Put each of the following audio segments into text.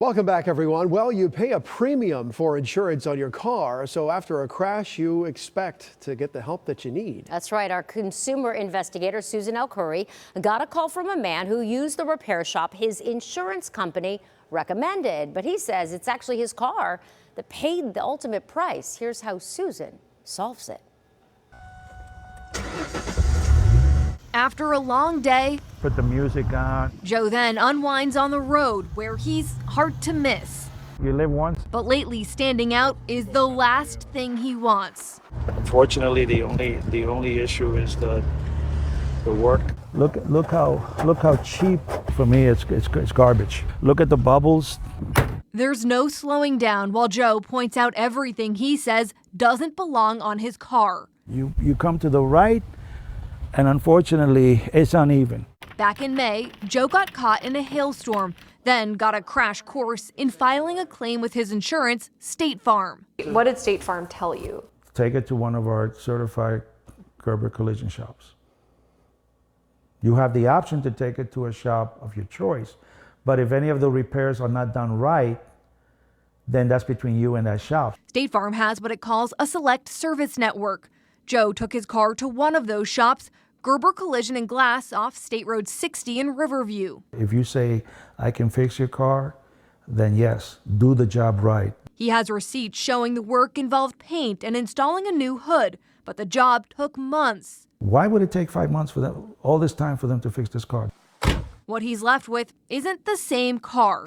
Welcome back, everyone. Well, you pay a premium for insurance on your car, so after a crash, you expect to get the help that you need. That's right. Our consumer investigator, Susan Curry, got a call from a man who used the repair shop his insurance company recommended. But he says it's actually his car that paid the ultimate price. Here's how Susan solves it. After a long day, put the music on. Joe then unwinds on the road where he's hard to miss. You live once. But lately, standing out is the last thing he wants. Unfortunately, the only issue is the work. Look how cheap for me it's garbage. Look at the bubbles. There's no slowing down while Joe points out everything he says doesn't belong on his car. You come to the right, and unfortunately, it's uneven. Back in May, Joe got caught in a hailstorm, then got a crash course in filing a claim with his insurance, State Farm. What did State Farm tell you? Take it to one of our certified Gerber collision shops. You have the option to take it to a shop of your choice, but if any of the repairs are not done right, then that's between you and that shop. State Farm has what it calls a select service network. Joe took his car to one of those shops, Gerber Collision and Glass off State Road 60 in Riverview. If you say, I can fix your car, then yes, do the job right. He has receipts showing the work involved paint and installing a new hood, but the job took months. Why would it take 5 months for them, all this time for them to fix this car? What he's left with isn't the same car.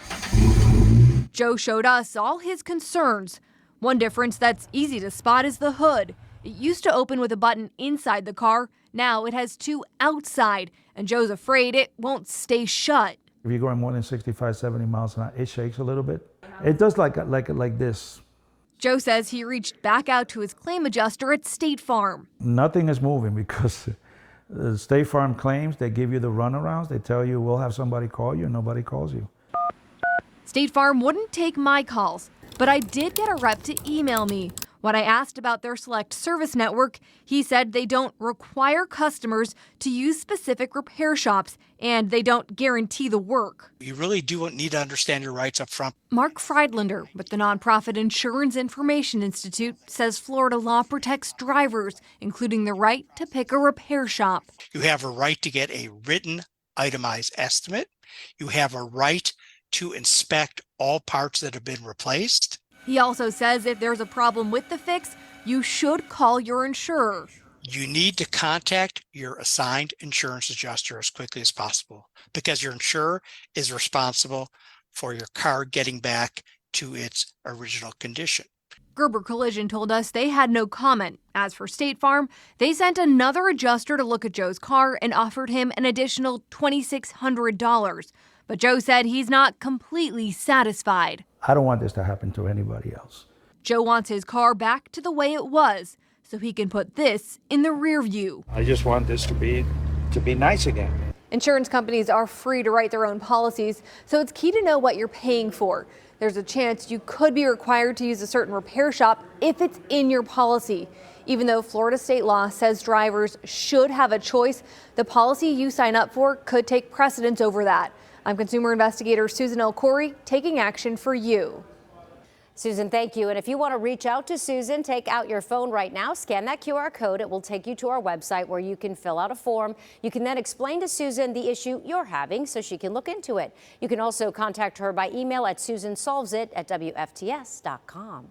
Joe showed us all his concerns. One difference that's easy to spot is the hood. It used to open with a button inside the car. Now it has two outside, and Joe's afraid it won't stay shut. If you're going more than 65, 70 miles an hour, it shakes a little bit. It does like this. Joe says he reached back out to his claim adjuster at State Farm. Nothing is moving because State Farm claims, they give you the runarounds. They tell you, we'll have somebody call you, and nobody calls you. State Farm wouldn't take my calls, but I did get a rep to email me. When I asked about their select service network, he said they don't require customers to use specific repair shops, and they don't guarantee the work. You really do need to understand your rights up front. Mark Friedlander with the nonprofit Insurance Information Institute says Florida law protects drivers, including the right to pick a repair shop. You have a right to get a written, itemized estimate. You have a right to inspect all parts that have been replaced. He also says if there's a problem with the fix, you should call your insurer. You need to contact your assigned insurance adjuster as quickly as possible because your insurer is responsible for your car getting back to its original condition. Gerber Collision told us they had no comment. As for State Farm, they sent another adjuster to look at Joe's car and offered him an additional $2,600. But Joe said he's not completely satisfied. I don't want this to happen to anybody else. Joe wants his car back to the way it was so he can put this in the rear view. I just want this to be nice again. Insurance companies are free to write their own policies, so it's key to know what you're paying for. There's a chance you could be required to use a certain repair shop if it's in your policy. Even though Florida state law says drivers should have a choice, the policy you sign up for could take precedence over that. I'm consumer investigator Susan Curry, taking action for you. Susan, thank you. And if you want to reach out to Susan, take out your phone right now, scan that QR code. It will take you to our website where you can fill out a form. You can then explain to Susan the issue you're having so she can look into it. You can also contact her by email at susansolvesit@wfts.com.